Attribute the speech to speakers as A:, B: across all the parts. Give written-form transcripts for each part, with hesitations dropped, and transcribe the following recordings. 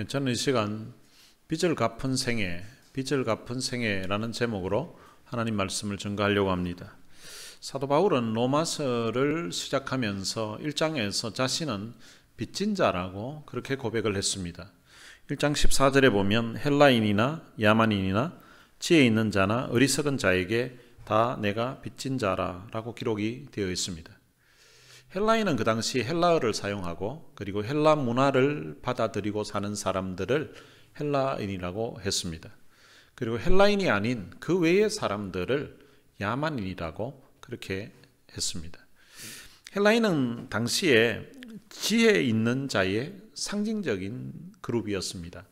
A: 저는 이 시간 빚을 갚은 생애라는 제목으로 하나님 말씀을 전가하려고 합니다. 사도 바울은 로마서를 시작하면서 1장에서 자신은 빚진 자라고 그렇게 고백을 했습니다. 1장 14절에 보면 헬라인이나 야만인이나 지혜 있는 자나 어리석은 자에게 다 내가 빚진 자라라고 기록이 되어 있습니다. 헬라인은 그 당시 헬라어를 사용하고 그리고 헬라 문화를 받아들이고 사는 사람들을 헬라인이라고 했습니다. 그리고 헬라인이 아닌 그 외의 사람들을 야만인이라고 그렇게 했습니다. 헬라인은 당시에 지혜 있는 자의 상징적인 그룹이었습니다.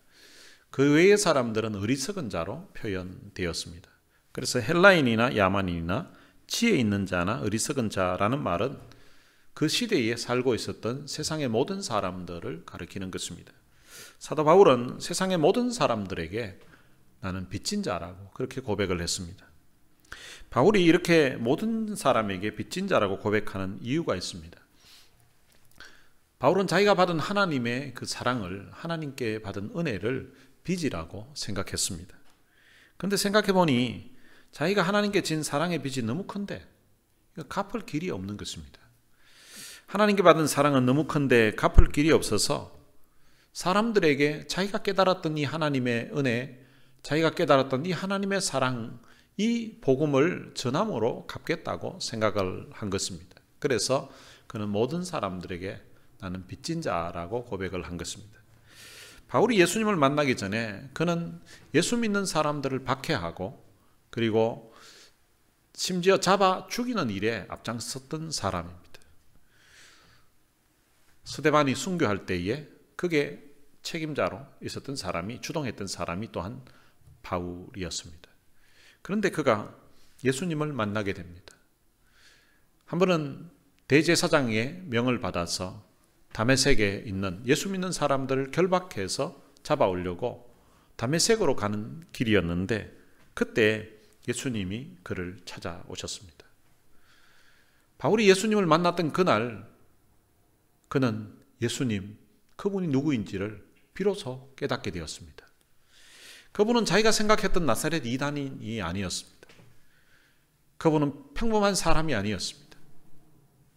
A: 그 외의 사람들은 어리석은 자로 표현되었습니다. 그래서 헬라인이나 야만인이나 지혜 있는 자나 어리석은 자라는 말은 그 시대에 살고 있었던 세상의 모든 사람들을 가리키는 것입니다. 사도 바울은 세상의 모든 사람들에게 나는 빚진 자라고 그렇게 고백을 했습니다. 바울이 이렇게 모든 사람에게 빚진 자라고 고백하는 이유가 있습니다. 바울은 자기가 받은 하나님의 그 사랑을, 하나님께 받은 은혜를 빚이라고 생각했습니다. 그런데 생각해 보니 자기가 하나님께 진 사랑의 빚이 너무 큰데 갚을 길이 없는 것입니다. 하나님께 받은 사랑은 너무 큰데 갚을 길이 없어서 사람들에게 자기가 깨달았던 이 하나님의 은혜, 자기가 깨달았던 이 하나님의 사랑, 이 복음을 전함으로 갚겠다고 생각을 한 것입니다. 그래서 그는 모든 사람들에게 나는 빚진 자라고 고백을 한 것입니다. 바울이 예수님을 만나기 전에 그는 예수 믿는 사람들을 박해하고 그리고 심지어 잡아 죽이는 일에 앞장섰던 사람입니다. 스데반이 순교할 때에 그게 책임자로 있었던 사람이, 주동했던 사람이 또한 바울이었습니다. 그런데 그가 예수님을 만나게 됩니다. 한 번은 대제사장의 명을 받아서 다메섹에 있는 예수 믿는 사람들을 결박해서 잡아오려고 다메섹으로 가는 길이었는데 그때 예수님이 그를 찾아오셨습니다. 바울이 예수님을 만났던 그날 그는 예수님, 그분이 누구인지를 비로소 깨닫게 되었습니다. 그분은 자기가 생각했던 나사렛 이단인이 아니었습니다. 그분은 평범한 사람이 아니었습니다.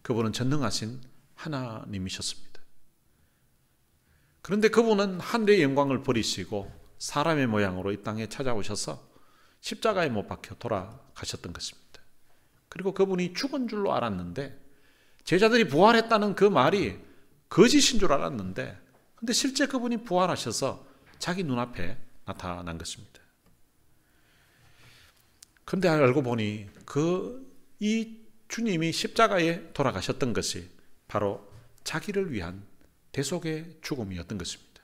A: 그분은 전능하신 하나님이셨습니다. 그런데 그분은 하늘의 영광을 버리시고 사람의 모양으로 이 땅에 찾아오셔서 십자가에 못 박혀 돌아가셨던 것입니다. 그리고 그분이 죽은 줄로 알았는데 제자들이 부활했다는 그 말이 거짓인 줄 알았는데 근데 실제 그분이 부활하셔서 자기 눈앞에 나타난 것입니다. 그런데 알고 보니 이 주님이 십자가에 돌아가셨던 것이 바로 자기를 위한 대속의 죽음이었던 것입니다.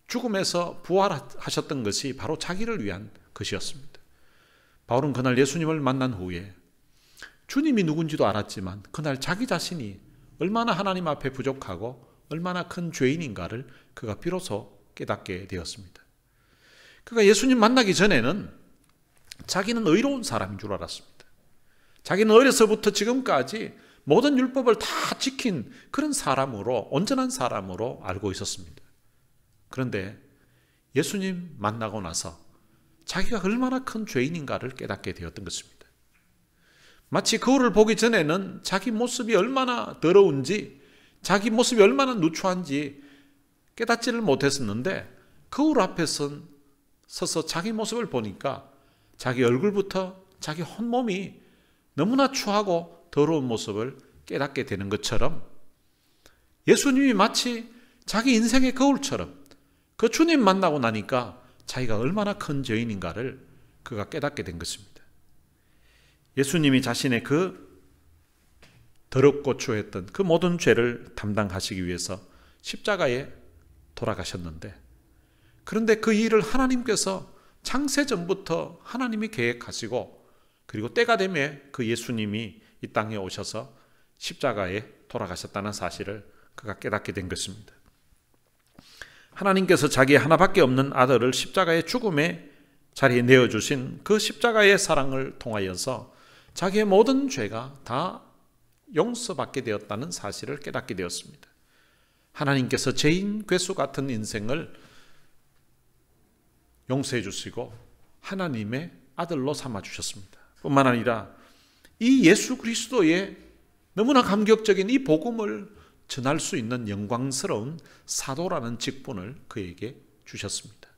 A: 죽음에서 부활하셨던 것이 바로 자기를 위한 것이었습니다. 바울은 그날 예수님을 만난 후에 주님이 누군지도 알았지만 그날 자기 자신이 얼마나 하나님 앞에 부족하고 얼마나 큰 죄인인가를 그가 비로소 깨닫게 되었습니다. 그가 예수님 만나기 전에는 자기는 의로운 사람인 줄 알았습니다. 자기는 어려서부터 지금까지 모든 율법을 다 지킨 그런 사람으로, 온전한 사람으로 알고 있었습니다. 그런데 예수님 만나고 나서 자기가 얼마나 큰 죄인인가를 깨닫게 되었던 것입니다. 마치 거울을 보기 전에는 자기 모습이 얼마나 더러운지, 자기 모습이 얼마나 누추한지 깨닫지를 못했었는데 거울 앞에 서서 자기 모습을 보니까 자기 얼굴부터 자기 온몸이 너무나 추하고 더러운 모습을 깨닫게 되는 것처럼 예수님이 마치 자기 인생의 거울처럼 그 주님 만나고 나니까 자기가 얼마나 큰 죄인인가를 그가 깨닫게 된 것입니다. 예수님이 자신의 그 더럽고 추했던 그 모든 죄를 담당하시기 위해서 십자가에 돌아가셨는데 그런데 그 일을 하나님께서 창세전부터 하나님이 계획하시고 그리고 때가 되면 그 예수님이 이 땅에 오셔서 십자가에 돌아가셨다는 사실을 그가 깨닫게 된 것입니다. 하나님께서 자기의 하나밖에 없는 아들을 십자가의 죽음의 자리에 내어주신 그 십자가의 사랑을 통하여서 자기의 모든 죄가 다 용서받게 되었다는 사실을 깨닫게 되었습니다. 하나님께서 죄인 괴수 같은 인생을 용서해 주시고 하나님의 아들로 삼아 주셨습니다. 뿐만 아니라 이 예수 그리스도의 너무나 감격적인 이 복음을 전할 수 있는 영광스러운 사도라는 직분을 그에게 주셨습니다.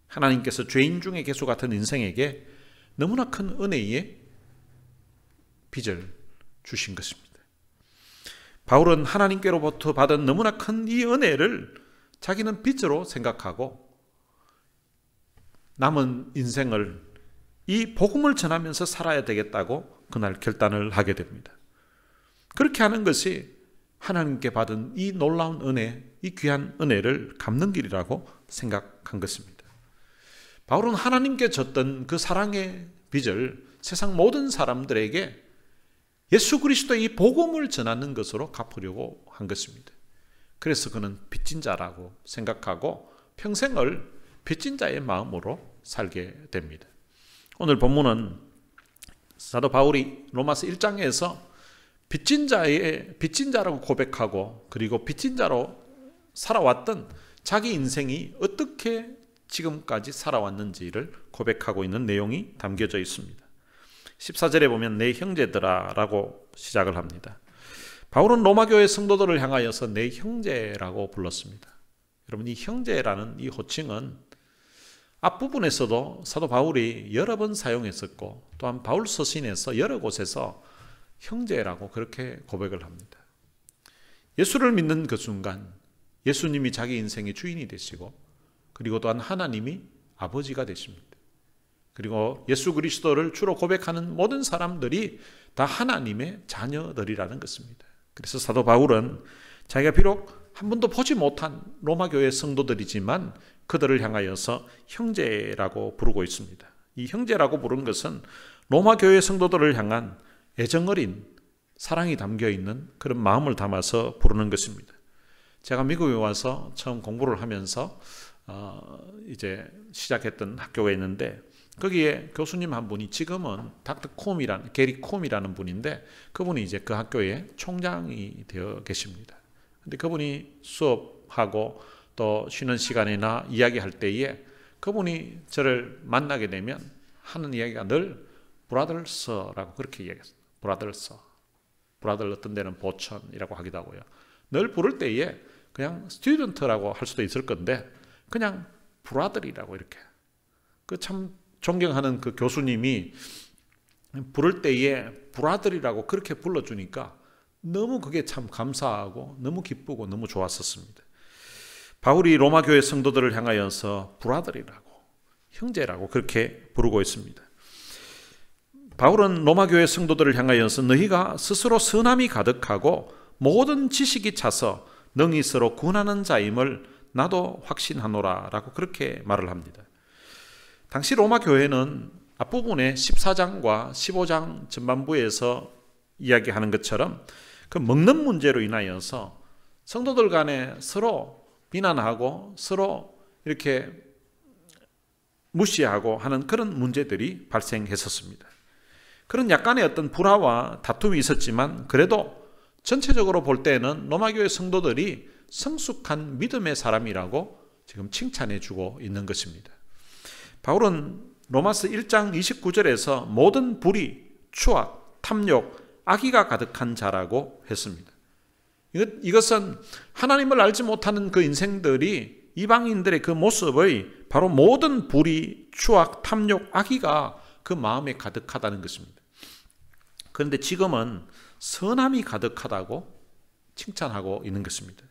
A: 하나님께서 죄인 중에 괴수 같은 인생에게 너무나 큰 은혜의 빚을 주신 것입니다. 바울은 하나님께로부터 받은 너무나 큰 이 은혜를 자기는 빚으로 생각하고 남은 인생을 이 복음을 전하면서 살아야 되겠다고 그날 결단을 하게 됩니다. 그렇게 하는 것이 하나님께 받은 이 놀라운 은혜, 이 귀한 은혜를 갚는 길이라고 생각한 것입니다. 바울은 하나님께 졌던 그 사랑의 빚을 세상 모든 사람들에게 예수 그리스도의 이 복음을 전하는 것으로 갚으려고 한 것입니다. 그래서 그는 빚진 자라고 생각하고 평생을 빚진 자의 마음으로 살게 됩니다. 오늘 본문은 사도 바울이 로마서 1장에서 빚진 자라고 고백하고 그리고 빚진 자로 살아왔던 자기 인생이 어떻게 지금까지 살아왔는지를 고백하고 있는 내용이 담겨져 있습니다. 14절에 보면 내 형제들아 라고 시작을 합니다. 바울은 로마교회 성도들을 향하여서 내 형제라고 불렀습니다. 여러분, 이 형제라는 이 호칭은 앞부분에서도 사도 바울이 여러 번 사용했었고 또한 바울 서신에서 여러 곳에서 형제라고 그렇게 고백을 합니다. 예수를 믿는 그 순간 예수님이 자기 인생의 주인이 되시고 그리고 또한 하나님이 아버지가 되십니다. 그리고 예수 그리스도를 주로 고백하는 모든 사람들이 다 하나님의 자녀들이라는 것입니다. 그래서 사도 바울은 자기가 비록 한 번도 보지 못한 로마 교회 성도들이지만 그들을 향하여서 형제라고 부르고 있습니다. 이 형제라고 부른 것은 로마 교회 성도들을 향한 애정어린 사랑이 담겨 있는 그런 마음을 담아서 부르는 것입니다. 제가 미국에 와서 처음 공부를 하면서 이제 시작했던 학교가 있는데 거기에 교수님 한 분이 지금은 게리 콤이라는 분인데 그분이 이제 그 학교의 총장이 되어 계십니다. 근데 그분이 수업하고 또 쉬는 시간이나 이야기할 때에 그분이 저를 만나게 되면 하는 이야기가 늘 브라더스라고 그렇게 이야기했어요. 브라더 어떤 데는 보천이라고 하기도 하고요. 늘 부를 때에 그냥 스튜던트라고 할 수도 있을 건데 그냥 브라더이라고 이렇게 그 참 존경하는 그 교수님이 부를 때에 브라더이라고 그렇게 불러주니까 너무 그게 참 감사하고 너무 기쁘고 너무 좋았었습니다. 바울이 로마 교회 성도들을 향하여서 브라더이라고 형제라고 그렇게 부르고 있습니다. 바울은 로마 교회 성도들을 향하여서 너희가 스스로 선함이 가득하고 모든 지식이 차서 능히 서로 구원하는 자임을 나도 확신하노라 라고 그렇게 말을 합니다. 당시 로마 교회는 앞부분에 14장과 15장 전반부에서 이야기하는 것처럼 그 먹는 문제로 인하여서 성도들 간에 서로 비난하고 서로 이렇게 무시하고 하는 그런 문제들이 발생했었습니다. 그런 약간의 어떤 불화와 다툼이 있었지만 그래도 전체적으로 볼 때는 로마교회 성도들이 성숙한 믿음의 사람이라고 지금 칭찬해 주고 있는 것입니다. 바울은 로마서 1장 29절에서 모든 불의, 추악, 탐욕, 악의가 가득한 자라고 했습니다. 이것은 하나님을 알지 못하는 그 인생들이 이방인들의 그 모습의 바로 모든 불의, 추악, 탐욕, 악의가 그 마음에 가득하다는 것입니다. 그런데 지금은 선함이 가득하다고 칭찬하고 있는 것입니다.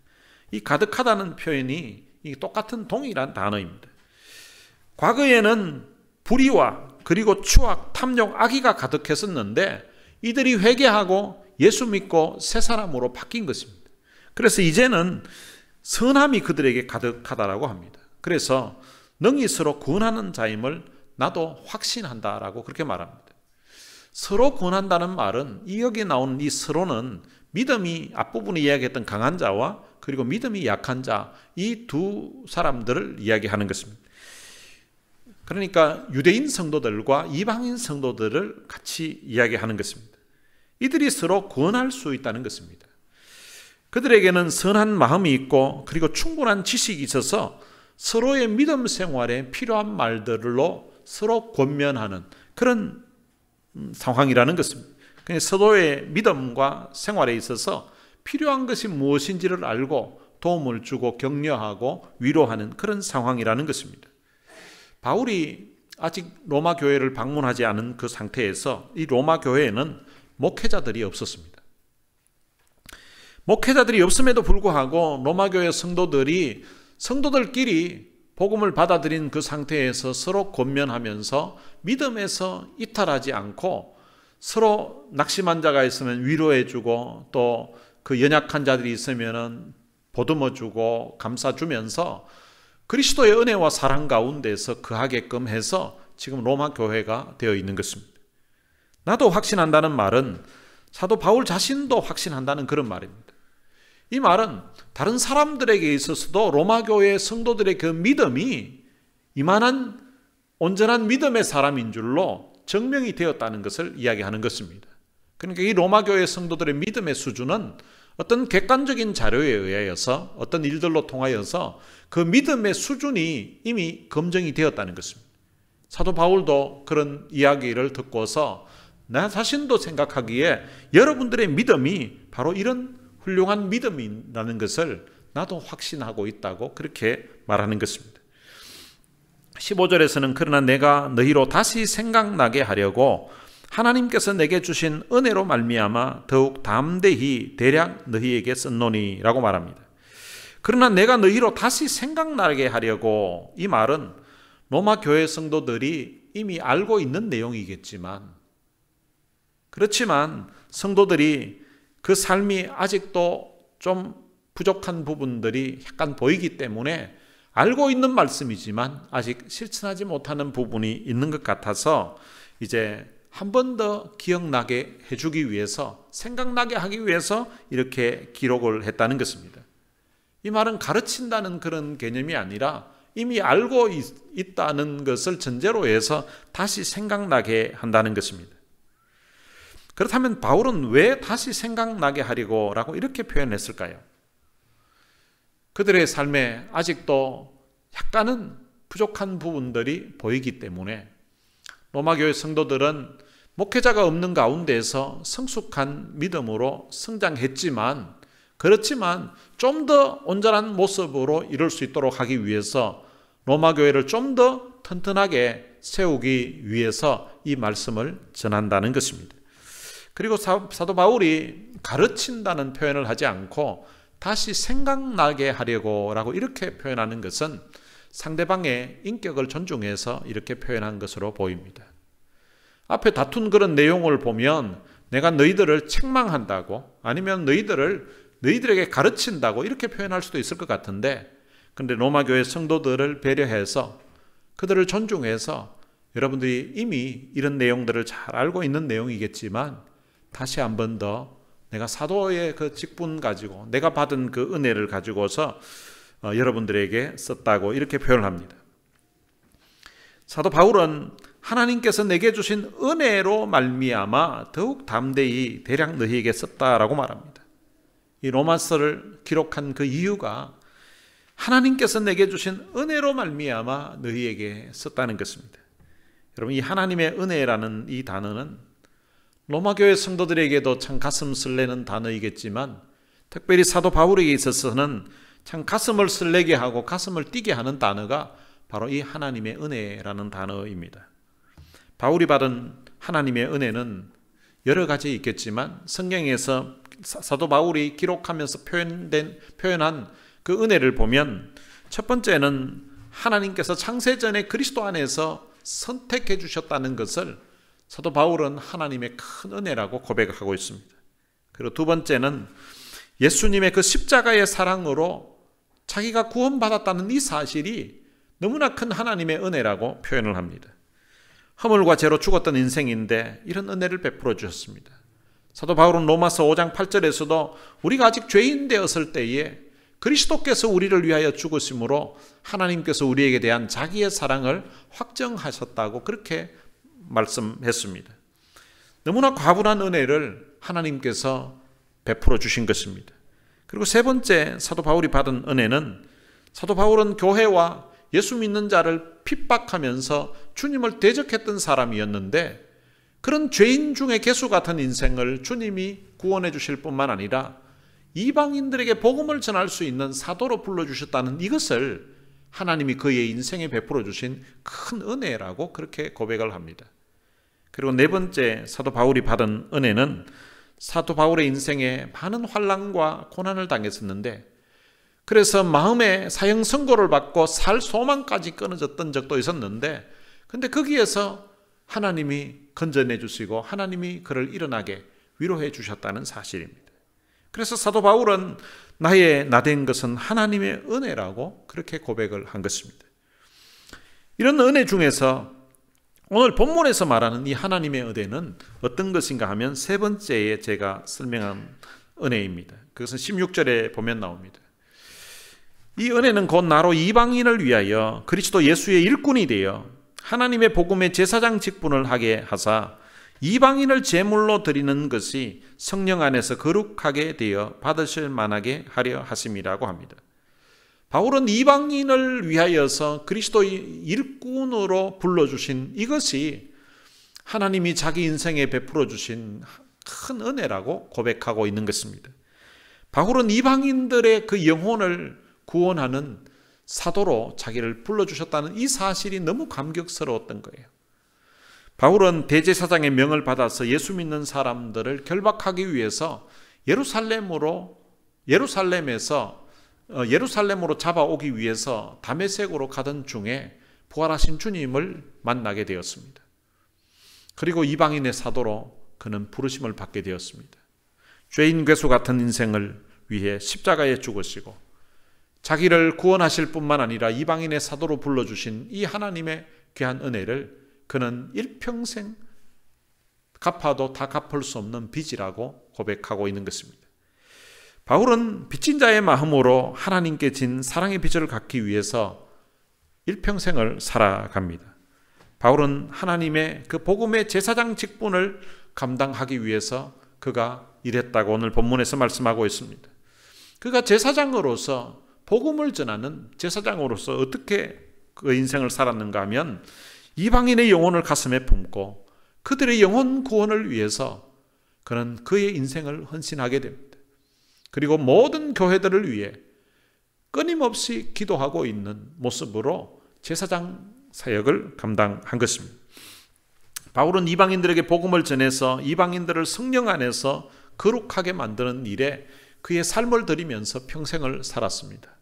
A: 이 가득하다는 표현이 똑같은 동일한 단어입니다. 과거에는 불의와 그리고 추악, 탐욕, 악의가 가득했었는데 이들이 회개하고 예수 믿고 새 사람으로 바뀐 것입니다. 그래서 이제는 선함이 그들에게 가득하다라고 합니다. 그래서 능히 서로 구원하는 자임을 나도 확신한다라고 그렇게 말합니다. 서로 구원한다는 말은 이 여기 나오는 이 서로는 믿음이 앞부분에 이야기했던 강한 자와 그리고 믿음이 약한 자 이 두 사람들을 이야기하는 것입니다. 그러니까 유대인 성도들과 이방인 성도들을 같이 이야기하는 것입니다. 이들이 서로 구원할 수 있다는 것입니다. 그들에게는 선한 마음이 있고 그리고 충분한 지식이 있어서 서로의 믿음 생활에 필요한 말들로 서로 권면하는 그런 상황이라는 것입니다. 서로의 믿음과 생활에 있어서 필요한 것이 무엇인지를 알고 도움을 주고 격려하고 위로하는 그런 상황이라는 것입니다. 바울이 아직 로마 교회를 방문하지 않은 그 상태에서 이 로마 교회에는 목회자들이 없었습니다. 목회자들이 없음에도 불구하고 로마 교회 성도들끼리 복음을 받아들인 그 상태에서 서로 권면하면서 믿음에서 이탈하지 않고 서로 낙심한 자가 있으면 위로해주고 또 그 연약한 자들이 있으면 보듬어주고 감싸주면서 그리스도의 은혜와 사랑 가운데서 거하게끔 해서 지금 로마 교회가 되어 있는 것입니다. 나도 확신한다는 말은 사도 바울 자신도 확신한다는 그런 말입니다. 이 말은 다른 사람들에게 있어서도 로마 교회 성도들의 그 믿음이 이만한 온전한 믿음의 사람인 줄로 증명이 되었다는 것을 이야기하는 것입니다. 그러니까 이 로마 교회 성도들의 믿음의 수준은 어떤 객관적인 자료에 의하여서 어떤 일들로 통하여서 그 믿음의 수준이 이미 검증이 되었다는 것입니다. 사도 바울도 그런 이야기를 듣고서 나 자신도 생각하기에 여러분들의 믿음이 바로 이런 훌륭한 믿음이라는 것을 나도 확신하고 있다고 그렇게 말하는 것입니다. 15절에서는 그러나 내가 너희로 다시 생각나게 하려고 하나님께서 내게 주신 은혜로 말미암아 더욱 담대히 대략 너희에게 썼노니 라고 말합니다. 그러나 내가 너희로 다시 생각나게 하려고, 이 말은 로마 교회 성도들이 이미 알고 있는 내용이겠지만, 그렇지만 성도들이 그 삶이 아직도 좀 부족한 부분들이 약간 보이기 때문에 알고 있는 말씀이지만 아직 실천하지 못하는 부분이 있는 것 같아서 이제 한 번 더 기억나게 해주기 위해서, 생각나게 하기 위해서 이렇게 기록을 했다는 것입니다. 이 말은 가르친다는 그런 개념이 아니라 이미 알고 있다는 것을 전제로 해서 다시 생각나게 한다는 것입니다. 그렇다면 바울은 왜 다시 생각나게 하려고 라고 이렇게 표현했을까요? 그들의 삶에 아직도 약간은 부족한 부분들이 보이기 때문에 로마 교회 성도들은 목회자가 없는 가운데서 성숙한 믿음으로 성장했지만, 그렇지만 좀 더 온전한 모습으로 이룰 수 있도록 하기 위해서 로마 교회를 좀 더 튼튼하게 세우기 위해서 이 말씀을 전한다는 것입니다. 그리고 사도 바울이 가르친다는 표현을 하지 않고 다시 생각나게 하려고 라고 이렇게 표현하는 것은 상대방의 인격을 존중해서 이렇게 표현한 것으로 보입니다. 앞에 다툰 그런 내용을 보면 내가 너희들을 책망한다고, 아니면 너희들에게 가르친다고 이렇게 표현할 수도 있을 것 같은데, 그런데 로마 교회 성도들을 배려해서 그들을 존중해서 여러분들이 이미 이런 내용들을 잘 알고 있는 내용이겠지만 다시 한 번 더 내가 사도의 그 직분 가지고 내가 받은 그 은혜를 가지고서 여러분들에게 썼다고 이렇게 표현을 합니다. 사도 바울은 하나님께서 내게 주신 은혜로 말미암아 더욱 담대히 대략 너희에게 썼다라고 말합니다. 이 로마서를 기록한 그 이유가 하나님께서 내게 주신 은혜로 말미암아 너희에게 썼다는 것입니다. 여러분, 이 하나님의 은혜라는 이 단어는 로마 교회 성도들에게도 참 가슴 설레는 단어이겠지만 특별히 사도 바울에게 있어서는 참 가슴을 설레게 하고 가슴을 뛰게 하는 단어가 바로 이 하나님의 은혜라는 단어입니다. 바울이 받은 하나님의 은혜는 여러 가지 있겠지만 성경에서 사도 바울이 기록하면서 표현한 그 은혜를 보면 첫 번째는 하나님께서 창세전에 그리스도 안에서 선택해 주셨다는 것을 사도 바울은 하나님의 큰 은혜라고 고백하고 있습니다. 그리고 두 번째는 예수님의 그 십자가의 사랑으로 자기가 구원받았다는 이 사실이 너무나 큰 하나님의 은혜라고 표현을 합니다. 허물과 죄로 죽었던 인생인데 이런 은혜를 베풀어 주셨습니다. 사도 바울은 로마서 5장 8절에서도 우리가 아직 죄인 되었을 때에 그리스도께서 우리를 위하여 죽으심으로 하나님께서 우리에게 대한 자기의 사랑을 확정하셨다고 그렇게 말씀했습니다. 너무나 과분한 은혜를 하나님께서 베풀어 주신 것입니다. 그리고 세 번째 사도 바울이 받은 은혜는, 사도 바울은 교회와 예수 믿는 자를 핍박하면서 주님을 대적했던 사람이었는데, 그런 죄인 중에 개수 같은 인생을 주님이 구원해 주실 뿐만 아니라 이방인들에게 복음을 전할 수 있는 사도로 불러주셨다는 이것을 하나님이 그의 인생에 베풀어 주신 큰 은혜라고 그렇게 고백을 합니다. 그리고 네 번째 사도 바울이 받은 은혜는, 사도 바울의 인생에 많은 환난과 고난을 당했었는데, 그래서 마음에 사형 선고를 받고 살 소망까지 끊어졌던 적도 있었는데, 근데 거기에서 하나님이 건져내 주시고 하나님이 그를 일어나게 위로해 주셨다는 사실입니다. 그래서 사도 바울은 나의 나된 것은 하나님의 은혜라고 그렇게 고백을 한 것입니다. 이런 은혜 중에서 오늘 본문에서 말하는 이 하나님의 은혜는 어떤 것인가 하면 세 번째에 제가 설명한 은혜입니다. 그것은 16절에 보면 나옵니다. 이 은혜는 곧 나로 이방인을 위하여 그리스도 예수의 일꾼이 되어 하나님의 복음의 제사장 직분을 하게 하사 이방인을 제물로 드리는 것이 성령 안에서 거룩하게 되어 받으실 만하게 하려 하심이라고 합니다. 바울은 이방인을 위하여서 그리스도의 일꾼으로 불러주신 이것이 하나님이 자기 인생에 베풀어 주신 큰 은혜라고 고백하고 있는 것입니다. 바울은 이방인들의 그 영혼을 구원하는 사도로 자기를 불러주셨다는 이 사실이 너무 감격스러웠던 거예요. 바울은 대제사장의 명을 받아서 예수 믿는 사람들을 결박하기 위해서 예루살렘으로 잡아오기 위해서 다메섹으로 가던 중에 부활하신 주님을 만나게 되었습니다. 그리고 이방인의 사도로 그는 부르심을 받게 되었습니다. 죄인 괴수 같은 인생을 위해 십자가에 죽으시고 자기를 구원하실 뿐만 아니라 이방인의 사도로 불러주신 이 하나님의 귀한 은혜를 그는 일평생 갚아도 다 갚을 수 없는 빚이라고 고백하고 있는 것입니다. 바울은 빚진 자의 마음으로 하나님께 진 사랑의 빚을 갚기 위해서 일평생을 살아갑니다. 바울은 하나님의 그 복음의 제사장 직분을 감당하기 위해서 그가 일했다고 오늘 본문에서 말씀하고 있습니다. 그가 제사장으로서 복음을 전하는 제사장으로서 어떻게 그 인생을 살았는가 하면, 이방인의 영혼을 가슴에 품고 그들의 영혼 구원을 위해서 그는 그의 인생을 헌신하게 됩니다. 그리고 모든 교회들을 위해 끊임없이 기도하고 있는 모습으로 제사장 사역을 감당한 것입니다. 바울은 이방인들에게 복음을 전해서 이방인들을 성령 안에서 거룩하게 만드는 일에 그의 삶을 들이면서 평생을 살았습니다.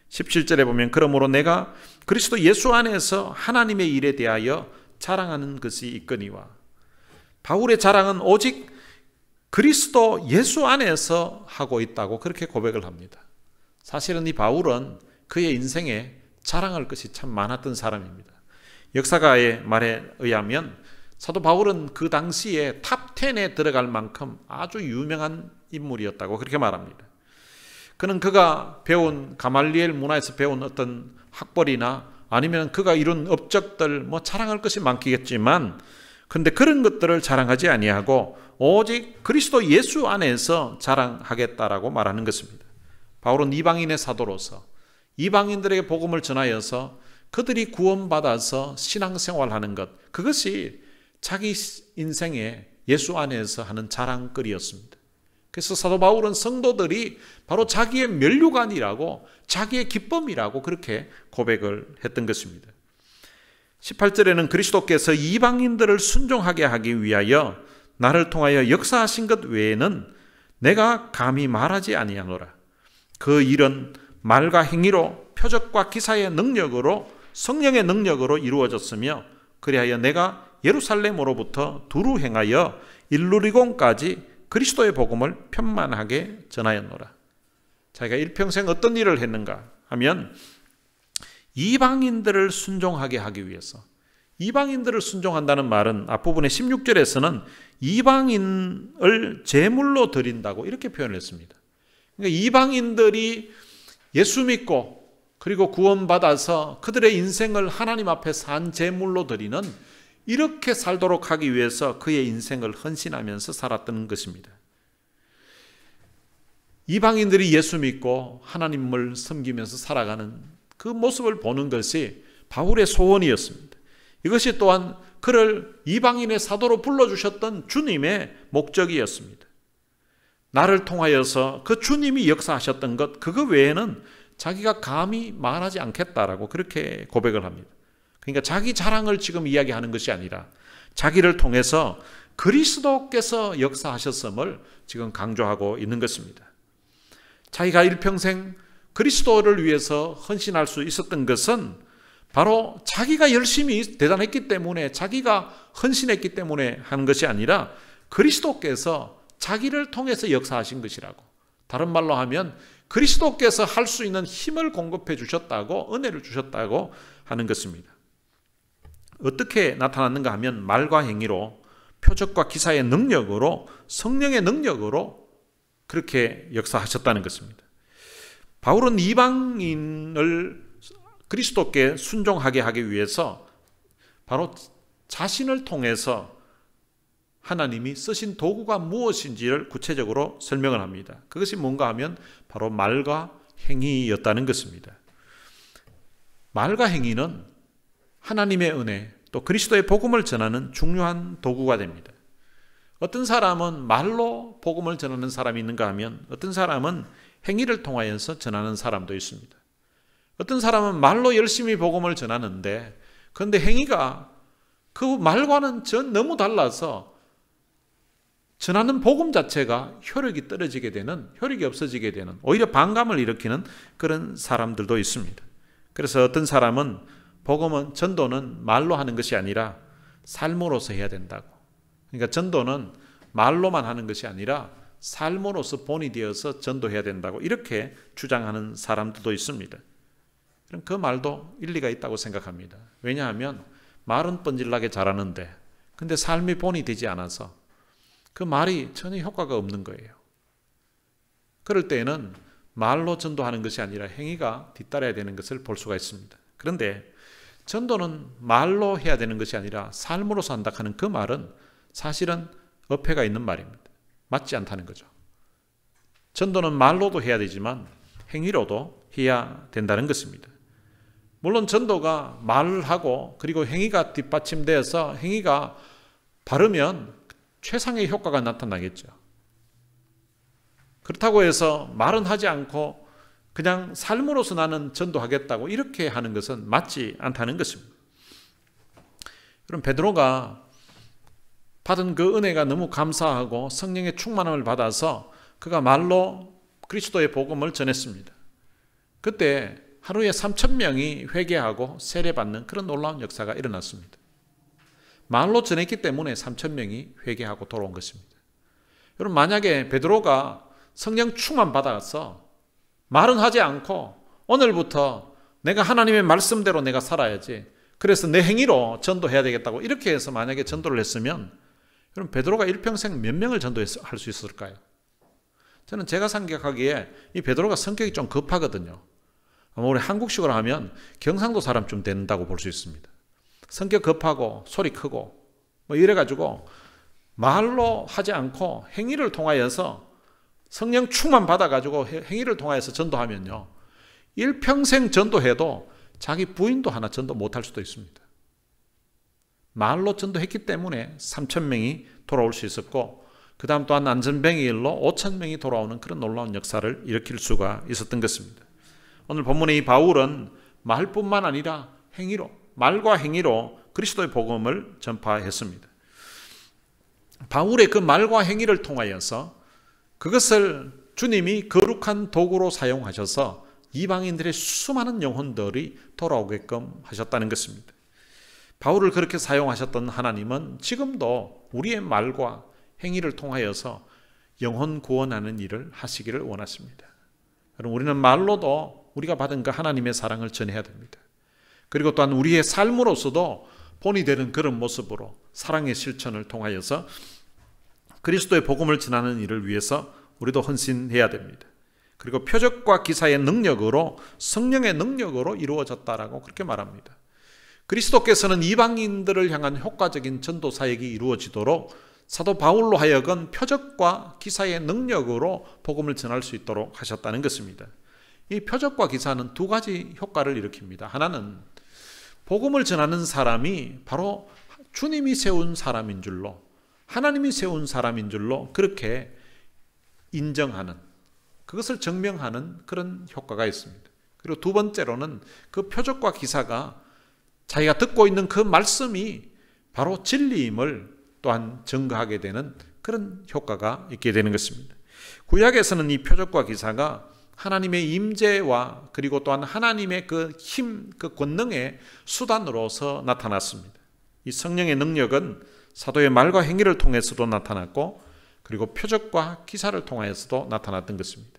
A: 17절에 보면, 그러므로 내가 그리스도 예수 안에서 하나님의 일에 대하여 자랑하는 것이 있거니와. 바울의 자랑은 오직 그리스도 예수 안에서 하고 있다고 그렇게 고백을 합니다. 사실은 이 바울은 그의 인생에 자랑할 것이 참 많았던 사람입니다. 역사가의 말에 의하면 사도 바울은 그 당시에 탑 10에 들어갈 만큼 아주 유명한 인물이었다고 그렇게 말합니다. 그는 그가 배운 가말리엘 문화에서 배운 어떤 학벌이나 아니면 그가 이룬 업적들 자랑할 것이 많겠지만, 근데 그런 것들을 자랑하지 아니하고 오직 그리스도 예수 안에서 자랑하겠다라고 말하는 것입니다. 바울은 이방인의 사도로서 이방인들에게 복음을 전하여서 그들이 구원받아서 신앙생활하는 것, 그것이 자기 인생에 예수 안에서 하는 자랑거리였습니다. 그래서 사도 바울은 성도들이 바로 자기의 면류관이라고, 자기의 기쁨이라고 그렇게 고백을 했던 것입니다. 18절에는 그리스도께서 이방인들을 순종하게 하기 위하여 나를 통하여 역사하신 것 외에는 내가 감히 말하지 아니하노라. 그 일은 말과 행위로, 표적과 기사의 능력으로, 성령의 능력으로 이루어졌으며, 그리하여 내가 예루살렘으로부터 두루 행하여 일루리곤까지 그리스도의 복음을 편만하게 전하였노라. 자기가 일평생 어떤 일을 했는가 하면, 이방인들을 순종하게 하기 위해서, 이방인들을 순종한다는 말은 앞부분의 16절에서는 이방인을 제물로 드린다고 이렇게 표현을 했습니다. 그러니까 이방인들이 예수 믿고 그리고 구원받아서 그들의 인생을 하나님 앞에 산 제물로 드리는, 이렇게 살도록 하기 위해서 그의 인생을 헌신하면서 살았던 것입니다. 이방인들이 예수 믿고 하나님을 섬기면서 살아가는 그 모습을 보는 것이 바울의 소원이었습니다. 이것이 또한 그를 이방인의 사도로 불러주셨던 주님의 목적이었습니다. 나를 통하여서 그 주님이 역사하셨던 것, 그거 외에는 자기가 감히 말하지 않겠다라고 그렇게 고백을 합니다. 그러니까 자기 자랑을 지금 이야기하는 것이 아니라 자기를 통해서 그리스도께서 역사하셨음을 지금 강조하고 있는 것입니다. 자기가 일평생 그리스도를 위해서 헌신할 수 있었던 것은 바로 자기가 열심히 대단했기 때문에, 자기가 헌신했기 때문에 하는 것이 아니라 그리스도께서 자기를 통해서 역사하신 것이라고, 다른 말로 하면 그리스도께서 할 수 있는 힘을 공급해 주셨다고, 은혜를 주셨다고 하는 것입니다. 어떻게 나타났는가 하면 말과 행위로, 표적과 기사의 능력으로, 성령의 능력으로 그렇게 역사하셨다는 것입니다. 바울은 이방인을 그리스도께 순종하게 하기 위해서 바로 자신을 통해서 하나님이 쓰신 도구가 무엇인지를 구체적으로 설명을 합니다. 그것이 뭔가 하면 바로 말과 행위였다는 것입니다. 말과 행위는 하나님의 은혜, 또 그리스도의 복음을 전하는 중요한 도구가 됩니다. 어떤 사람은 말로 복음을 전하는 사람이 있는가 하면 어떤 사람은 행위를 통하여서 전하는 사람도 있습니다. 어떤 사람은 말로 열심히 복음을 전하는데 그런데 행위가 그 말과는 너무 달라서 전하는 복음 자체가 효력이 떨어지게 되는, 효력이 없어지게 되는, 오히려 반감을 일으키는 그런 사람들도 있습니다. 그래서 어떤 사람은 복음은, 전도는 말로 하는 것이 아니라 삶으로서 해야 된다고. 그러니까 전도는 말로만 하는 것이 아니라 삶으로서 본이 되어서 전도해야 된다고 이렇게 주장하는 사람들도 있습니다. 그럼 그 말도 일리가 있다고 생각합니다. 왜냐하면 말은 뻔질나게 잘하는데 근데 삶이 본이 되지 않아서 그 말이 전혀 효과가 없는 거예요. 그럴 때에는 말로 전도하는 것이 아니라 행위가 뒤따라야 되는 것을 볼 수가 있습니다. 그런데 전도는 말로 해야 되는 것이 아니라 삶으로서 한다 하는 그 말은 사실은 어폐가 있는 말입니다. 맞지 않다는 거죠. 전도는 말로도 해야 되지만 행위로도 해야 된다는 것입니다. 물론 전도가 말하고 그리고 행위가 뒷받침되어서 행위가 바르면 최상의 효과가 나타나겠죠. 그렇다고 해서 말은 하지 않고 그냥 삶으로서 나는 전도하겠다고 이렇게 하는 것은 맞지 않다는 것입니다. 그럼 베드로가 받은 그 은혜가 너무 감사하고 성령의 충만함을 받아서 그가 말로 그리스도의 복음을 전했습니다. 그때 하루에 3,000명이 회개하고 세례받는 그런 놀라운 역사가 일어났습니다. 말로 전했기 때문에 3,000명이 회개하고 돌아온 것입니다. 여러분, 만약에 베드로가 성령 충만 받아서 말은 하지 않고 오늘부터 내가 하나님의 말씀대로 내가 살아야지, 그래서 내 행위로 전도해야 되겠다고 이렇게 해서 만약에 전도를 했으면 그럼 베드로가 일평생 몇 명을 전도할 수 있었을까요? 저는 제가 생각하기에 이 베드로가 성격이 좀 급하거든요. 아마 우리 한국식으로 하면 경상도 사람 좀 된다고 볼 수 있습니다. 성격 급하고 소리 크고 뭐 이래가지고 말로 하지 않고 행위를 통하여서 성령 충만 받아가지고 행위를 통하여서 전도하면요, 일평생 전도해도 자기 부인도 하나 전도 못할 수도 있습니다. 말로 전도했기 때문에 3,000명이 돌아올 수 있었고, 그 다음 또한 안전뱅이 일로 5,000명이 돌아오는 그런 놀라운 역사를 일으킬 수가 있었던 것입니다. 오늘 본문의 이 바울은 말뿐만 아니라 행위로, 말과 행위로 그리스도의 복음을 전파했습니다. 바울의 그 말과 행위를 통하여서 그것을 주님이 거룩한 도구로 사용하셔서 이방인들의 수많은 영혼들이 돌아오게끔 하셨다는 것입니다. 바울을 그렇게 사용하셨던 하나님은 지금도 우리의 말과 행위를 통하여서 영혼 구원하는 일을 하시기를 원하십니다. 여러분, 우리는 말로도 우리가 받은 그 하나님의 사랑을 전해야 됩니다. 그리고 또한 우리의 삶으로서도 본이 되는 그런 모습으로 사랑의 실천을 통하여서 그리스도의 복음을 전하는 일을 위해서 우리도 헌신해야 됩니다. 그리고 표적과 기사의 능력으로, 성령의 능력으로 이루어졌다라고 그렇게 말합니다. 그리스도께서는 이방인들을 향한 효과적인 전도 사역이 이루어지도록 사도 바울로 하여금 표적과 기사의 능력으로 복음을 전할 수 있도록 하셨다는 것입니다. 이 표적과 기사는 두 가지 효과를 일으킵니다. 하나는 복음을 전하는 사람이 바로 주님이 세운 사람인 줄로, 하나님이 세운 사람인 줄로 그렇게 인정하는, 그것을 증명하는 그런 효과가 있습니다. 그리고 두 번째로는 그 표적과 기사가 자기가 듣고 있는 그 말씀이 바로 진리임을 또한 증거하게 되는 그런 효과가 있게 되는 것입니다. 구약에서는 이 표적과 기사가 하나님의 임재와 그리고 또한 하나님의 그 힘, 그 권능의 수단으로서 나타났습니다. 이 성령의 능력은 사도의 말과 행위를 통해서도 나타났고, 그리고 표적과 기사를 통하여서도 나타났던 것입니다.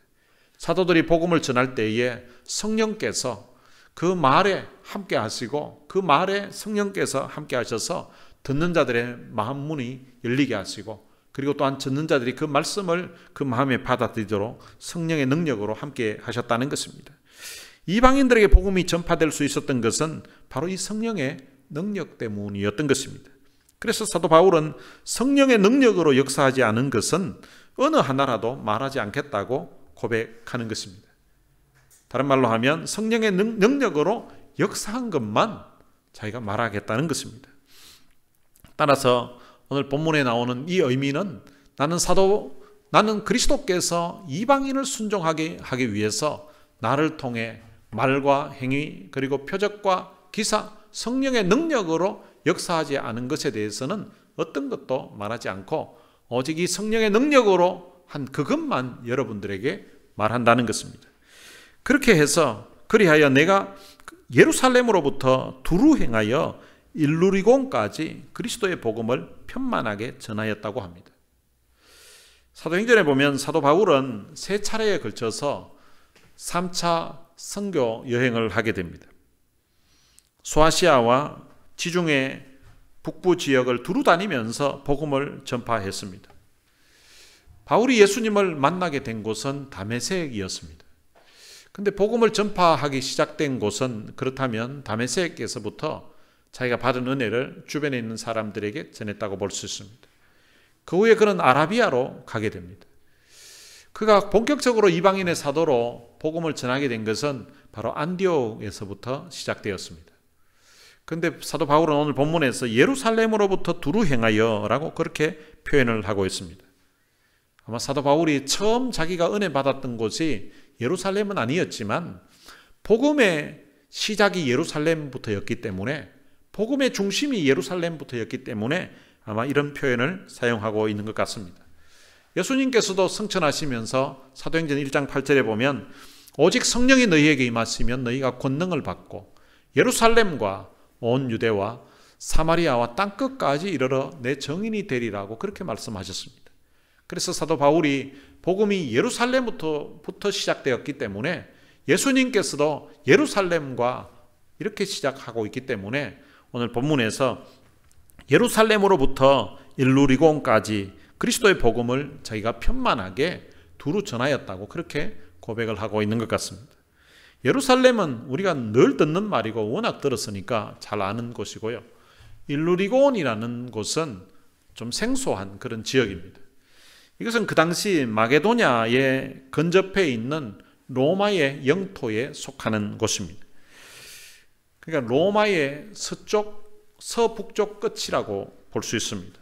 A: 사도들이 복음을 전할 때에 성령께서 그 말에 함께 하시고, 그 말에 성령께서 함께 하셔서 듣는 자들의 마음 문이 열리게 하시고, 그리고 또한 듣는 자들이 그 말씀을 그 마음에 받아들이도록 성령의 능력으로 함께 하셨다는 것입니다. 이방인들에게 복음이 전파될 수 있었던 것은 바로 이 성령의 능력 때문이었던 것입니다. 그래서 사도 바울은 성령의 능력으로 역사하지 않은 것은 어느 하나라도 말하지 않겠다고 고백하는 것입니다. 다른 말로 하면 성령의 능력으로 역사한 것만 자기가 말하겠다는 것입니다. 따라서 오늘 본문에 나오는 이 의미는 나는 그리스도께서 이방인을 순종하게 하기 위해서 나를 통해 말과 행위 그리고 표적과 기사, 성령의 능력으로 역사하지 않은 것에 대해서는 어떤 것도 말하지 않고 오직 이 성령의 능력으로 한 그것만 여러분들에게 말한다는 것입니다. 그렇게 해서 그리하여 내가 예루살렘으로부터 두루 행하여 일루리곤까지 그리스도의 복음을 편만하게 전하였다고 합니다. 사도행전에 보면 사도 바울은 세 차례에 걸쳐서 3차 선교 여행을 하게 됩니다. 소아시아와 지중해 북부 지역을 두루 다니면서 복음을 전파했습니다. 바울이 예수님을 만나게 된 곳은 다메섹이었습니다. 근데 복음을 전파하기 시작된 곳은 그렇다면 다메섹에서부터 자기가 받은 은혜를 주변에 있는 사람들에게 전했다고 볼 수 있습니다. 그 후에 그는 아라비아로 가게 됩니다. 그가 본격적으로 이방인의 사도로 복음을 전하게 된 것은 바로 안디옥에서부터 시작되었습니다. 그런데 사도 바울은 오늘 본문에서 예루살렘으로부터 두루 행하여 라고 그렇게 표현을 하고 있습니다. 아마 사도 바울이 처음 자기가 은혜 받았던 곳이 예루살렘은 아니었지만 복음의 시작이 예루살렘부터였기 때문에, 복음의 중심이 예루살렘부터였기 때문에 아마 이런 표현을 사용하고 있는 것 같습니다. 예수님께서도 승천하시면서 사도행전 1장 8절에 보면 오직 성령이 너희에게 임하시면 너희가 권능을 받고 예루살렘과 온 유대와 사마리아와 땅끝까지 이르러 내 증인이 되리라고 그렇게 말씀하셨습니다. 그래서 사도 바울이 복음이 예루살렘부터 시작되었기 때문에 예수님께서도 예루살렘과 이렇게 시작하고 있기 때문에 오늘 본문에서 예루살렘으로부터 일루리곤까지 그리스도의 복음을 자기가 편만하게 두루 전하였다고 그렇게 고백을 하고 있는 것 같습니다. 예루살렘은 우리가 늘 듣는 말이고 워낙 들었으니까 잘 아는 곳이고요. 일루리곤이라는 곳은 좀 생소한 그런 지역입니다. 이것은 그 당시 마게도냐에 근접해 있는 로마의 영토에 속하는 곳입니다. 그러니까 로마의 서북쪽 끝이라고 볼 수 있습니다.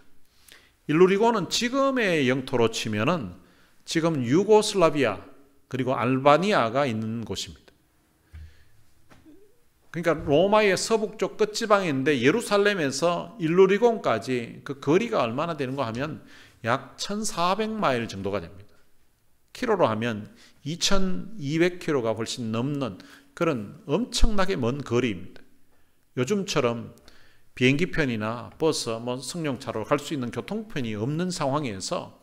A: 일루리곤은 지금의 영토로 치면은 지금 유고슬라비아 그리고 알바니아가 있는 곳입니다. 그러니까 로마의 서북쪽 끝지방인데 예루살렘에서 일루리곤까지 그 거리가 얼마나 되는가 하면 약 1400마일 정도가 됩니다. 키로로 하면 2200km가 훨씬 넘는 그런 엄청나게 먼 거리입니다. 요즘처럼 비행기편이나 버스, 승용차로 갈 수 있는 교통편이 없는 상황에서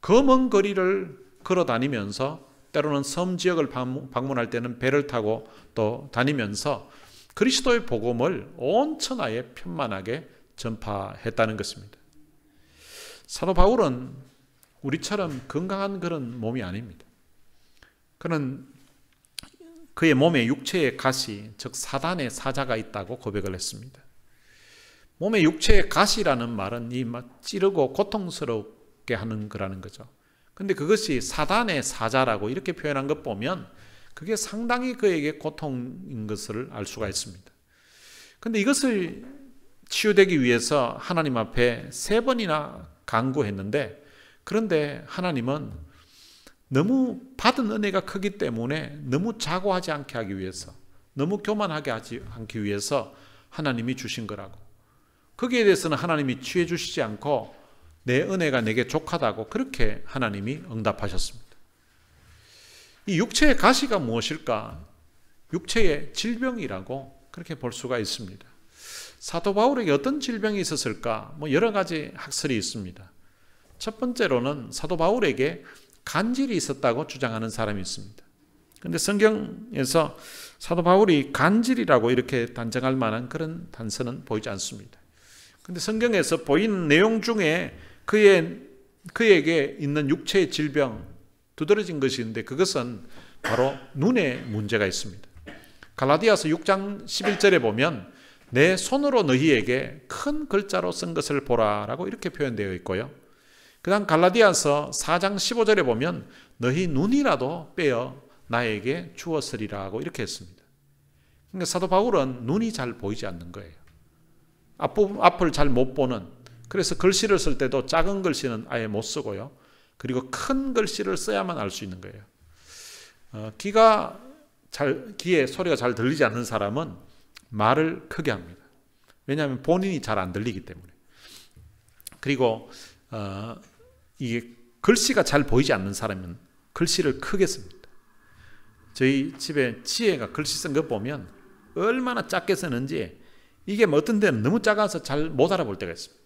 A: 그 먼 거리를 걸어 다니면서 때로는 섬 지역을 방문할 때는 배를 타고 또 다니면서 그리스도의 복음을 온 천하에 편만하게 전파했다는 것입니다. 사도 바울은 우리처럼 건강한 그런 몸이 아닙니다. 그는 그의 몸에 육체의 가시, 즉 사단의 사자가 있다고 고백을 했습니다. 몸의 육체의 가시라는 말은 이 막 찌르고 고통스럽게 하는 거라는 거죠. 근데 그것이 사단의 사자라고 이렇게 표현한 것 보면 그게 상당히 그에게 고통인 것을 알 수가 있습니다. 근데 이것을 치유되기 위해서 하나님 앞에 3번이나 간구했는데, 그런데 하나님은 너무 받은 은혜가 크기 때문에 너무 자고하지 않게 하기 위해서, 너무 교만하게 하지 않기 위해서 하나님이 주신 거라고. 거기에 대해서는 하나님이 취해 주시지 않고 내 은혜가 내게 족하다고 그렇게 하나님이 응답하셨습니다. 이 육체의 가시가 무엇일까? 육체의 질병이라고 그렇게 볼 수가 있습니다. 사도 바울에게 어떤 질병이 있었을까? 여러 가지 학설이 있습니다. 첫 번째로는 사도 바울에게 간질이 있었다고 주장하는 사람이 있습니다. 그런데 성경에서 사도 바울이 간질이라고 이렇게 단정할 만한 그런 단서는 보이지 않습니다. 그런데 성경에서 보이는 내용 중에 그에게 있는 육체의 질병, 두드러진 것이 있는데 그것은 바로 눈에 문제가 있습니다. 갈라디아서 6장 11절에 보면 내 손으로 너희에게 큰 글자로 쓴 것을 보라라고 이렇게 표현되어 있고요. 그 다음 갈라디아서 4장 15절에 보면 너희 눈이라도 빼어 나에게 주었으리라고 이렇게 했습니다. 그러니까 사도 바울은 눈이 잘 보이지 않는 거예요. 앞을 잘 못 보는, 그래서 글씨를 쓸 때도 작은 글씨는 아예 못 쓰고요. 그리고 큰 글씨를 써야만 알 수 있는 거예요. 귀에 소리가 잘 들리지 않는 사람은 말을 크게 합니다. 왜냐하면 본인이 잘 안 들리기 때문에. 그리고 이게 글씨가 잘 보이지 않는 사람은 글씨를 크게 씁니다. 저희 집에 지혜가 글씨 쓴 거 보면 얼마나 작게 쓰는지, 이게 어떤 데는 너무 작아서 잘 못 알아볼 때가 있습니다.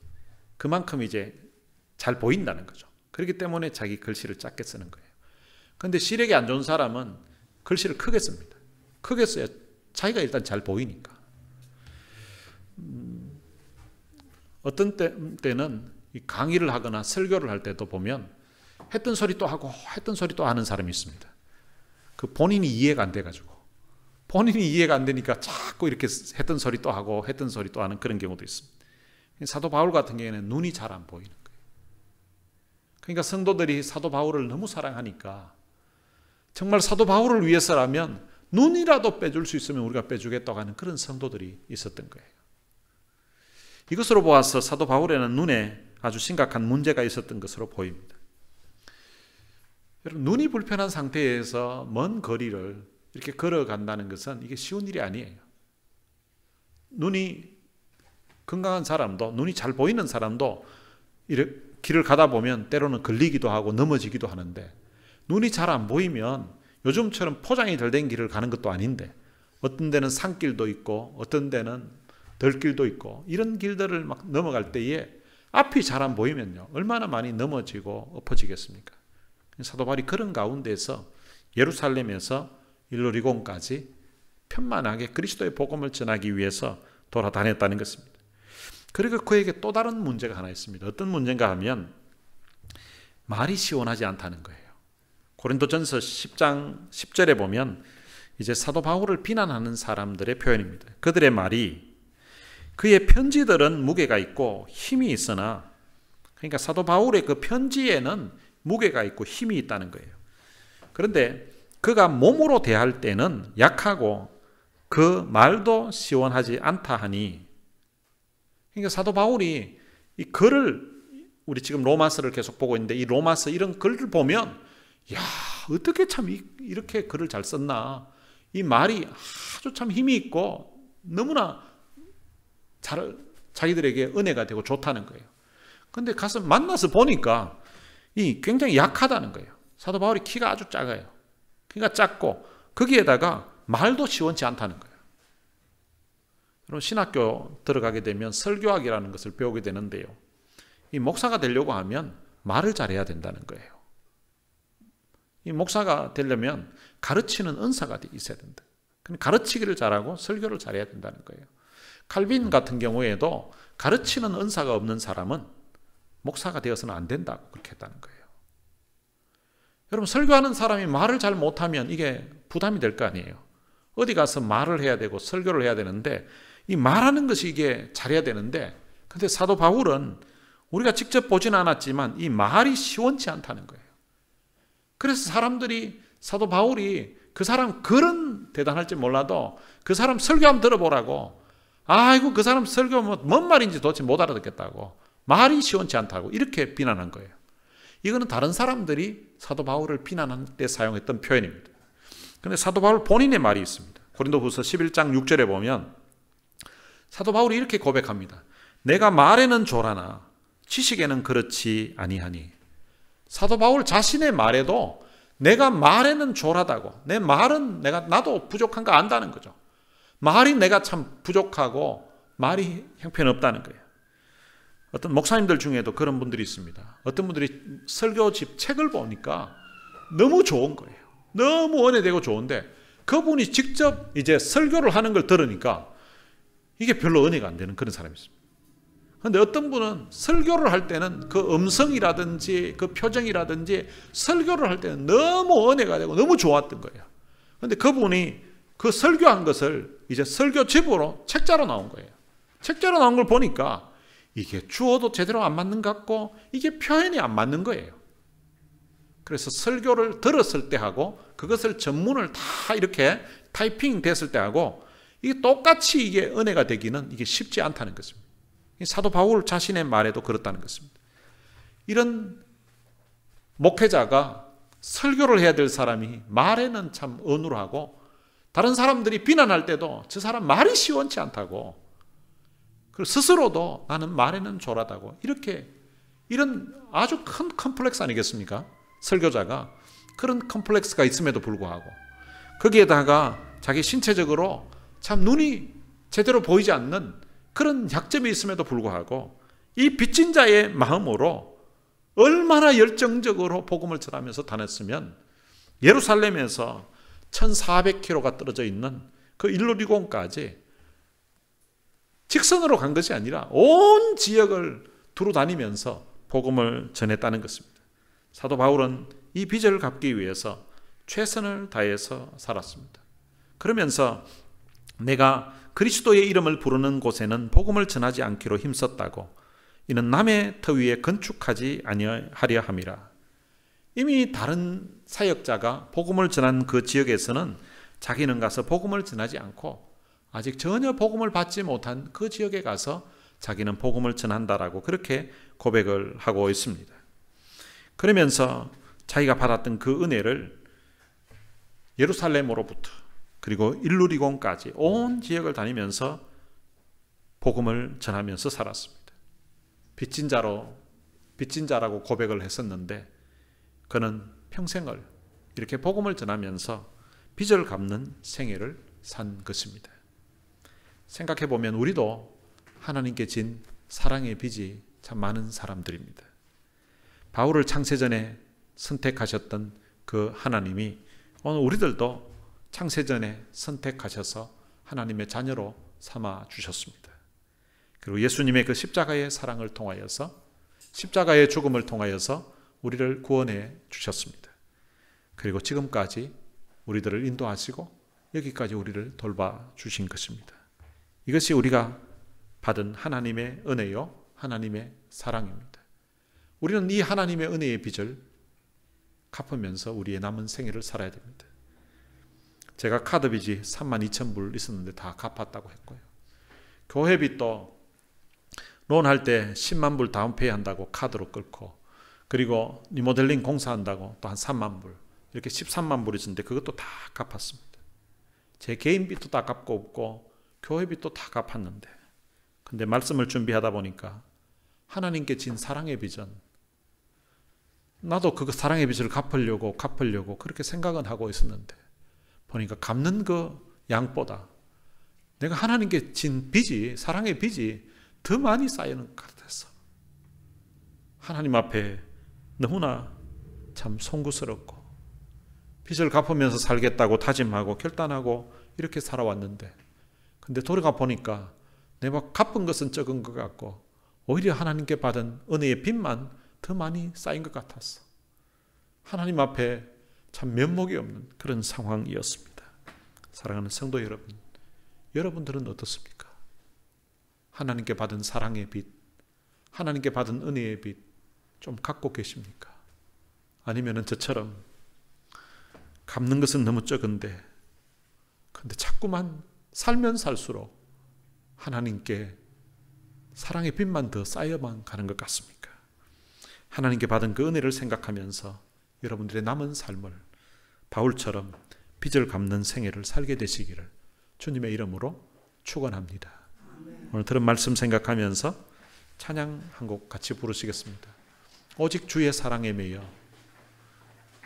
A: 그만큼 이제 잘 보인다는 거죠. 그렇기 때문에 자기 글씨를 작게 쓰는 거예요. 그런데 시력이 안 좋은 사람은 글씨를 크게 씁니다. 크게 써야 자기가 일단 잘 보이니까. 어떤 때는 강의를 하거나 설교를 할 때도 보면 했던 소리 또 하고 했던 소리 또 하는 사람이 있습니다. 그 본인이 이해가 안 돼가지고, 본인이 이해가 안 되니까 자꾸 이렇게 했던 소리 또 하고 했던 소리 또 하는 그런 경우도 있습니다. 사도 바울 같은 경우에는 눈이 잘 안 보이는 거예요. 그러니까 성도들이 사도 바울을 너무 사랑하니까 정말 사도 바울을 위해서라면 눈이라도 빼줄 수 있으면 우리가 빼주겠다고 하는 그런 성도들이 있었던 거예요. 이것으로 보아서 사도 바울에는 눈에 아주 심각한 문제가 있었던 것으로 보입니다. 여러분, 눈이 불편한 상태에서 먼 거리를 이렇게 걸어간다는 것은 이게 쉬운 일이 아니에요. 눈이 건강한 사람도, 눈이 잘 보이는 사람도 이렇게 길을 가다 보면 때로는 걸리기도 하고 넘어지기도 하는데, 눈이 잘 안 보이면 요즘처럼 포장이 덜 된 길을 가는 것도 아닌데 어떤 데는 산길도 있고 어떤 데는 덜길도 있고 이런 길들을 막 넘어갈 때에 앞이 잘 안 보이면요 얼마나 많이 넘어지고 엎어지겠습니까? 사도 바울이 그런 가운데서 예루살렘에서 일루리곤까지 편만하게 그리스도의 복음을 전하기 위해서 돌아다녔다는 것입니다. 그리고 그에게 또 다른 문제가 하나 있습니다. 어떤 문제인가 하면 말이 시원하지 않다는 거예요. 고린도전서 10장 10절에 보면 이제 사도 바울을 비난하는 사람들의 표현입니다. 그들의 말이 그의 편지들은 무게가 있고 힘이 있으나, 그러니까 사도 바울의 그 편지에는 무게가 있고 힘이 있다는 거예요. 그런데 그가 몸으로 대할 때는 약하고 그 말도 시원하지 않다 하니, 그러니까 사도 바울이 이 글을, 우리 지금 로마서를 계속 보고 있는데 이 로마서 이런 글을 보면 야, 어떻게 참 이렇게 글을 잘 썼나, 이 말이 아주 참 힘이 있고 너무나 잘 자기들에게 은혜가 되고 좋다는 거예요. 그런데 가서 만나서 보니까 이 굉장히 약하다는 거예요. 사도 바울이 키가 아주 작아요. 키가 작고 거기에다가 말도 시원치 않다는 거예요. 여러분, 신학교 들어가게 되면 설교학이라는 것을 배우게 되는데요, 이 목사가 되려고 하면 말을 잘해야 된다는 거예요. 이 목사가 되려면 가르치는 은사가 있어야 된다. 가르치기를 잘하고 설교를 잘해야 된다는 거예요. 칼빈 같은 경우에도 가르치는 은사가 없는 사람은 목사가 되어서는 안 된다고 그렇게 했다는 거예요. 여러분, 설교하는 사람이 말을 잘 못하면 이게 부담이 될 거 아니에요. 어디 가서 말을 해야 되고 설교를 해야 되는데 이 말하는 것이 이게 잘해야 되는데 근데 사도 바울은 우리가 직접 보지는 않았지만 이 말이 시원치 않다는 거예요. 그래서 사람들이 사도 바울이 그 사람 글은 대단할지 몰라도 그 사람 설교 한번 들어보라고, 아이고 그 사람 설교 뭔 말인지 도대체 못 알아듣겠다고, 말이 시원치 않다고 이렇게 비난한 거예요. 이거는 다른 사람들이 사도 바울을 비난할 때 사용했던 표현입니다. 그런데 사도 바울 본인의 말이 있습니다. 고린도후서 11장 6절에 보면 사도 바울이 이렇게 고백합니다. 내가 말에는 조라나 지식에는 그렇지 아니하니. 사도 바울 자신의 말에도 내가 말에는 조라다고, 내 말은 나도 부족한 거 안다는 거죠. 말이 내가 참 부족하고 말이 형편없다는 거예요. 어떤 목사님들 중에도 그런 분들이 있습니다. 어떤 분들이 설교집 책을 보니까 너무 좋은 거예요. 너무 은혜되고 좋은데 그분이 직접 이제 설교를 하는 걸 들으니까 이게 별로 은혜가 안 되는 그런 사람이 있습니다. 그런데 어떤 분은 설교를 할 때는 그 음성이라든지 그 표정이라든지 설교를 할 때는 너무 은혜가 되고 너무 좋았던 거예요. 그런데 그분이 그 설교한 것을 이제 설교집으로 책자로 나온 거예요. 책자로 나온 걸 보니까 이게 주어도 제대로 안 맞는 것 같고 이게 표현이 안 맞는 거예요. 그래서 설교를 들었을 때 하고 그것을 전문을 다 이렇게 타이핑 됐을 때 하고 이게 똑같이 이게 은혜가 되기는 이게 쉽지 않다는 것입니다. 사도 바울 자신의 말에도 그렇다는 것입니다. 이런 목회자가 설교를 해야 될 사람이 말에는 참 어눌하고 다른 사람들이 비난할 때도 저 사람 말이 시원치 않다고, 그리고 스스로도 나는 말에는 조라다고, 이런 아주 큰 컴플렉스 아니겠습니까? 설교자가 그런 컴플렉스가 있음에도 불구하고 거기에다가 자기 신체적으로 참 눈이 제대로 보이지 않는 그런 약점이 있음에도 불구하고 이 빚진 자의 마음으로 얼마나 열정적으로 복음을 전하면서 다녔으면 예루살렘에서 1400km가 떨어져 있는 그 일루리곤까지 직선으로 간 것이 아니라 온 지역을 두루 다니면서 복음을 전했다는 것입니다. 사도 바울은 이 빚을 갚기 위해서 최선을 다해서 살았습니다. 그러면서 내가 그리스도의 이름을 부르는 곳에는 복음을 전하지 않기로 힘썼다고, 이는 남의 터 위에 건축하지 아니하려 함이라. 이미 다른 사역자가 복음을 전한 그 지역에서는 자기는 가서 복음을 전하지 않고 아직 전혀 복음을 받지 못한 그 지역에 가서 자기는 복음을 전한다라고 그렇게 고백을 하고 있습니다. 그러면서 자기가 받았던 그 은혜를 예루살렘으로부터 그리고 일루리곤까지 온 지역을 다니면서 복음을 전하면서 살았습니다. 빚진 자라고 고백을 했었는데 그는 평생을 이렇게 복음을 전하면서 빚을 갚는 생애를 산 것입니다. 생각해 보면 우리도 하나님께 진 사랑의 빚이 참 많은 사람들입니다. 바울을 창세전에 선택하셨던 그 하나님이 오늘 우리들도 창세전에 선택하셔서 하나님의 자녀로 삼아 주셨습니다. 그리고 예수님의 그 십자가의 사랑을 통하여서, 십자가의 죽음을 통하여서 우리를 구원해 주셨습니다. 그리고 지금까지 우리들을 인도하시고 여기까지 우리를 돌봐 주신 것입니다. 이것이 우리가 받은 하나님의 은혜요, 하나님의 사랑입니다. 우리는 이 하나님의 은혜의 빚을 갚으면서 우리의 남은 생애를 살아야 됩니다. 제가 카드 빚이 32,000불 있었는데 다 갚았다고 했고요. 교회 빚도 론할 때 10만 불 다운페이 한다고 카드로 끊고, 그리고 리모델링 공사한다고 또 한 3만 불, 이렇게 13만 불이 있었는데 그것도 다 갚았습니다. 제 개인 빚도 다 갚고 없고 교회 빚도 다 갚았는데, 근데 말씀을 준비하다 보니까 하나님께 진 사랑의 빚은 나도 그 사랑의 빚을 갚으려고 그렇게 생각은 하고 있었는데 보니까 갚는 그 양보다 내가 하나님께 진 빚이, 사랑의 빚이 더 많이 쌓이는 것 같았어. 하나님 앞에 너무나 참 송구스럽고 빚을 갚으면서 살겠다고 다짐하고 결단하고 이렇게 살아왔는데, 근데 돌아가 보니까 내가 갚은 것은 적은 것 같고 오히려 하나님께 받은 은혜의 빚만 더 많이 쌓인 것 같았어. 하나님 앞에 참 면목이 없는 그런 상황이었습니다. 사랑하는 성도 여러분, 여러분들은 어떻습니까? 하나님께 받은 사랑의 빚, 하나님께 받은 은혜의 빛 좀 갖고 계십니까? 아니면은 저처럼 갚는 것은 너무 적은데 근데 자꾸만 살면 살수록 하나님께 사랑의 빛만 더 쌓여만 가는 것 같습니까? 하나님께 받은 그 은혜를 생각하면서 여러분들의 남은 삶을 바울처럼 빚을 갚는 생애를 살게 되시기를 주님의 이름으로 축원합니다. 오늘 들은 말씀 생각하면서 찬양 한 곡 같이 부르시겠습니다. 오직 주의 사랑에 매여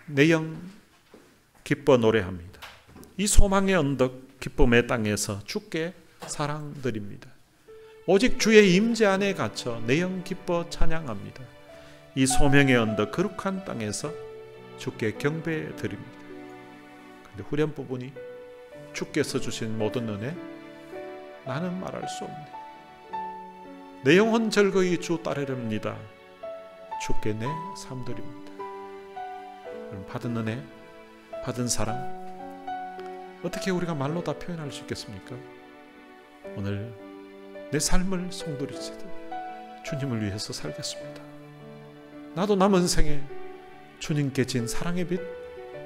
A: 내 영 기뻐 노래합니다. 이 소망의 언덕 기쁨의 땅에서 주께 사랑드립니다. 오직 주의 임재 안에 갇혀 내 영 기뻐 찬양합니다. 이 소명의 언덕 거룩한 땅에서 주께 경배드립니다. 근데 후렴 부분이 주께서 주신 모든 은혜 나는 말할 수 없네. 내 영혼 즐거이 주 따르렵니다. 주께 내 삶 드립니다. 받은 은혜, 받은 사랑 어떻게 우리가 말로 다 표현할 수 있겠습니까? 오늘 내 삶을 송두리치듯 주님을 위해서 살겠습니다. 나도 남은 생에 주님께 진 사랑의 빛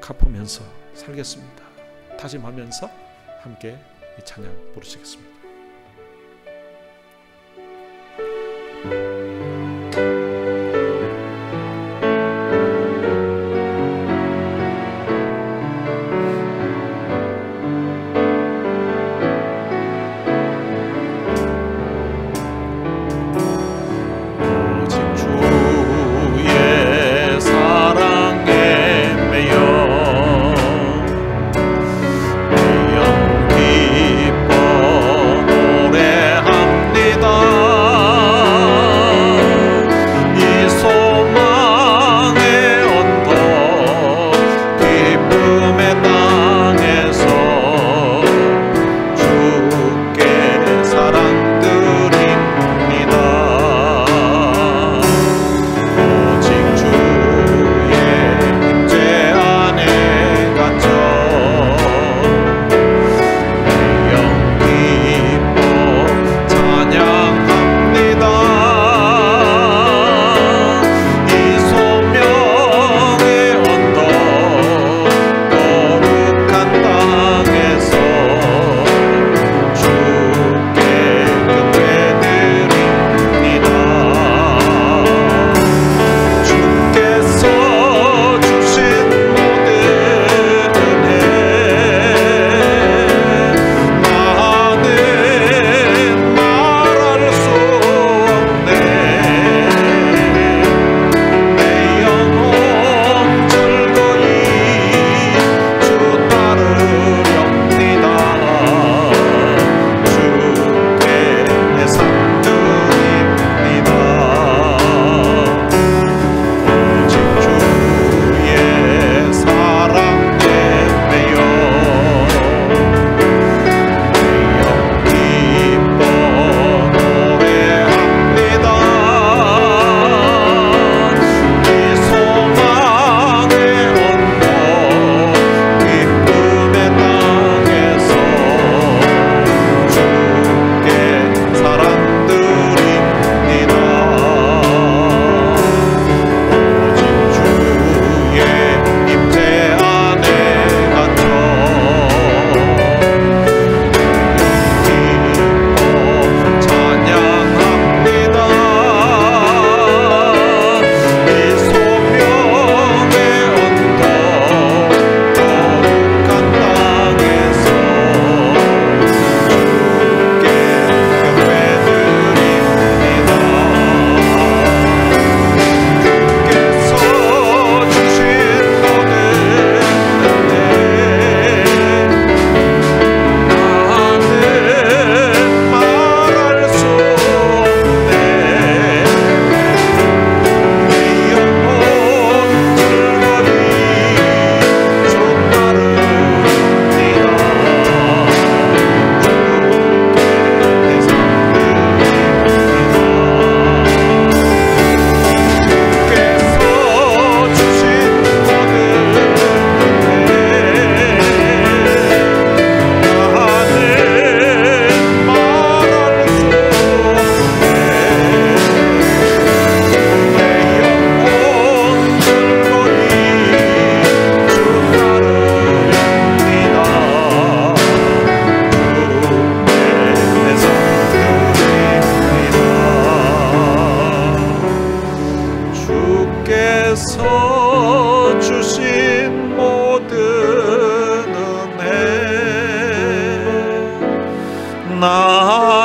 A: 갚으면서 살겠습니다. 다짐하면서 함께 이 찬양 부르시겠습니다.
B: 기뻐 노래합니다.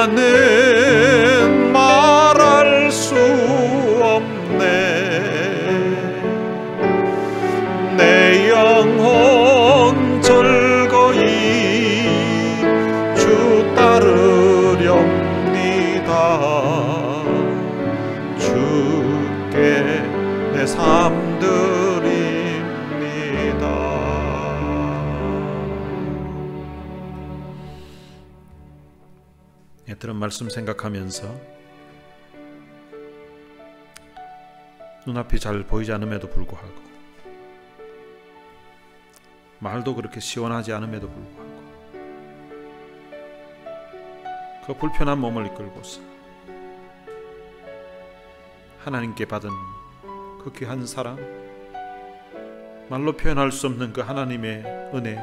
A: 나는 말할 수 없네. 내 영혼 즐거이 주 따르렵니다. 주께 내 삶 드립니다. 들은 말씀 생각하면서 눈앞이 잘 보이지 않음에도 불구하고, 말도 그렇게 시원하지 않음에도 불구하고, 그 불편한 몸을 이끌고서 하나님께 받은 그 귀한 사랑, 말로 표현할 수 없는 그 하나님의 은혜,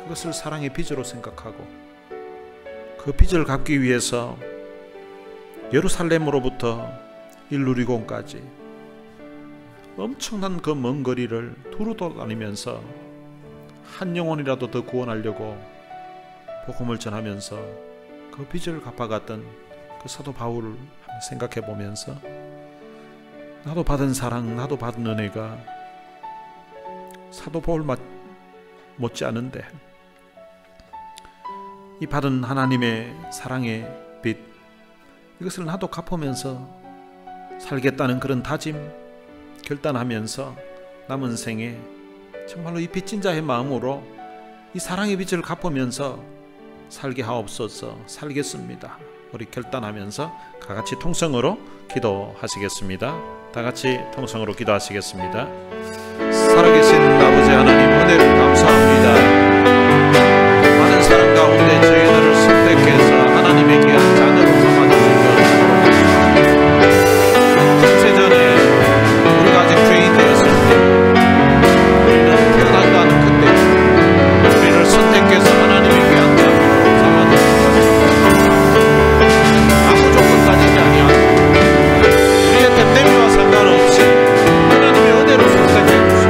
A: 그것을 사랑의 빚으로 생각하고 그 빚을 갚기 위해서 예루살렘으로부터 일루리곤까지 엄청난 그 먼 거리를 두루 돌아다니면서 한 영혼이라도 더 구원하려고 복음을 전하면서 그 빚을 갚아갔던 그 사도 바울을 생각해 보면서 나도 받은 사랑, 나도 받은 은혜가 사도 바울 못지않은데, 이 받은 하나님의 사랑의 빚, 이것을 나도 갚으면서 살겠다는 그런 다짐, 결단하면서 남은 생에 정말로 이 빚진 자의 마음으로 이 사랑의 빚을 갚으면서 살게 하옵소서. 살겠습니다. 우리 결단하면서 다같이 통성으로 기도하시겠습니다. 다같이 통성으로 기도하시겠습니다. 살아계신 아버지 하나님, 은혜를 감사합니다. 많은 사람 가운데 저희들을 선택해서 하나님의 귀한 자녀로 삼아주신 것, 창세전에 우리가 아직 죄인 되었을 때, 우리는 태어나지도 않은 그때 우리를 선택해서 하나님의 귀한 자녀로 삼아주신 것, 아무 조건 따지지 아니하고 우리의 됨됨이와 상관없이 하나님의 은혜로 선택해 주시고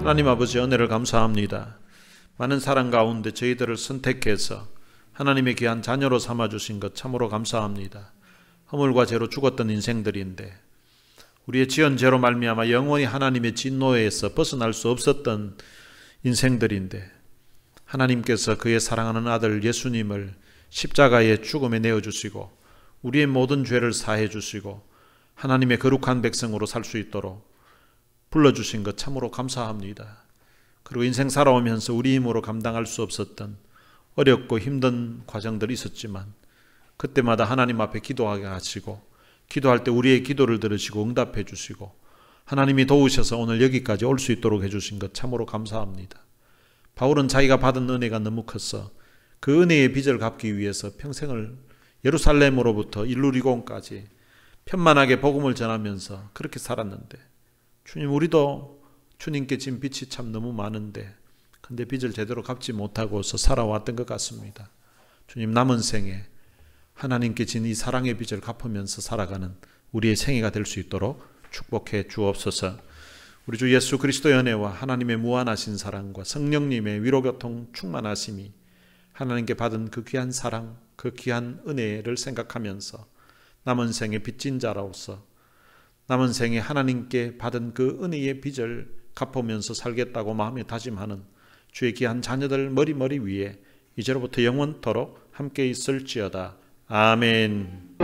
A: 하나님 아버지, 은혜를 감사합니다. 많은 사랑 가운데 저희들을 선택해서 하나님의 귀한 자녀로 삼아주신 것 참으로 감사합니다. 허물과 죄로 죽었던 인생들인데 우리의 지은 죄로 말미암아 영원히 하나님의 진노에서 벗어날 수 없었던 인생들인데 하나님께서 그의 사랑하는 아들 예수님을 십자가의 죽음에 내어주시고 우리의 모든 죄를 사해 주시고 하나님의 거룩한 백성으로 살 수 있도록 불러주신 것 참으로 감사합니다. 그리고 인생 살아오면서 우리 힘으로 감당할 수 없었던 어렵고 힘든 과정들이 있었지만 그때마다 하나님 앞에 기도하게 하시고 기도할 때 우리의 기도를 들으시고 응답해 주시고 하나님이 도우셔서 오늘 여기까지 올 수 있도록 해주신 것 참으로 감사합니다. 바울은 자기가 받은 은혜가 너무 컸어 그 은혜의 빚을 갚기 위해서 평생을 예루살렘으로부터 일루리곤까지 편만하게 복음을 전하면서 그렇게 살았는데 주님, 우리도 주님께 진 빚이 참 너무 많은데 근데 빚을 제대로 갚지 못하고서 살아왔던 것 같습니다. 주님, 남은 생에 하나님께 진 이 사랑의 빚을 갚으면서 살아가는 우리의 생애가 될 수 있도록 축복해 주옵소서. 우리 주 예수 그리스도의 은혜와 하나님의 무한하신 사랑과 성령님의 위로교통 충만하심이 하나님께 받은 그 귀한 사랑, 그 귀한 은혜를 생각하면서 남은 생에 빚진 자로서 남은 생에 하나님께 받은 그 은혜의 빚을 갚으면서 살겠다고 마음에 다짐하는 주의 귀한 자녀들 머리 위에 이제로부터 영원토록 함께 있을지어다. 아멘.